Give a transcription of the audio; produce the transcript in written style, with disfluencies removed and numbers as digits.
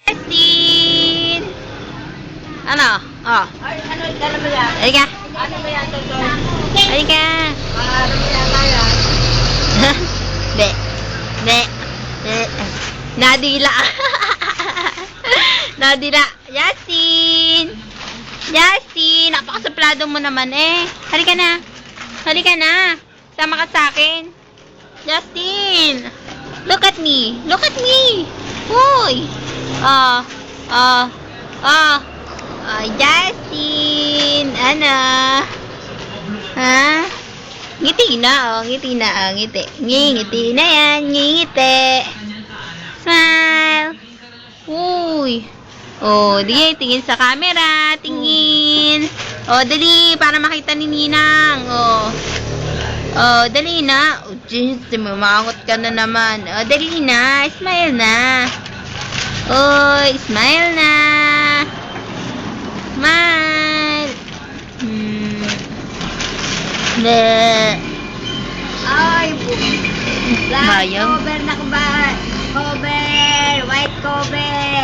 Justin! Ano? Oh. Ay, ano ba yan? Halika. Ano ba yan, Toto? Halika. Ano ba yan tayo? Hindi. Hindi. Nadila. Nadila. Justin! Justin! Napakasaplado mo naman eh. Halika na. Halika na. Sama ka sa akin. Justin! Look at me. Look at me. Hoy! Justin! Ano? Ha? Ngiti na, oh. Ngiti na, oh. Ngiti. Ngiti na yan. Ngiti. Smile. Uy. Oh, di, tingin sa camera. Tingin. Oh, dali, para makita ni Ninang. Oh. Oh, dali na. Oh, jeez, mamangot ka na naman. Oh, dali na. Smile na. Oh, smile na. Smile. Ay, black Bayang. cover na ba? Cover, white cover.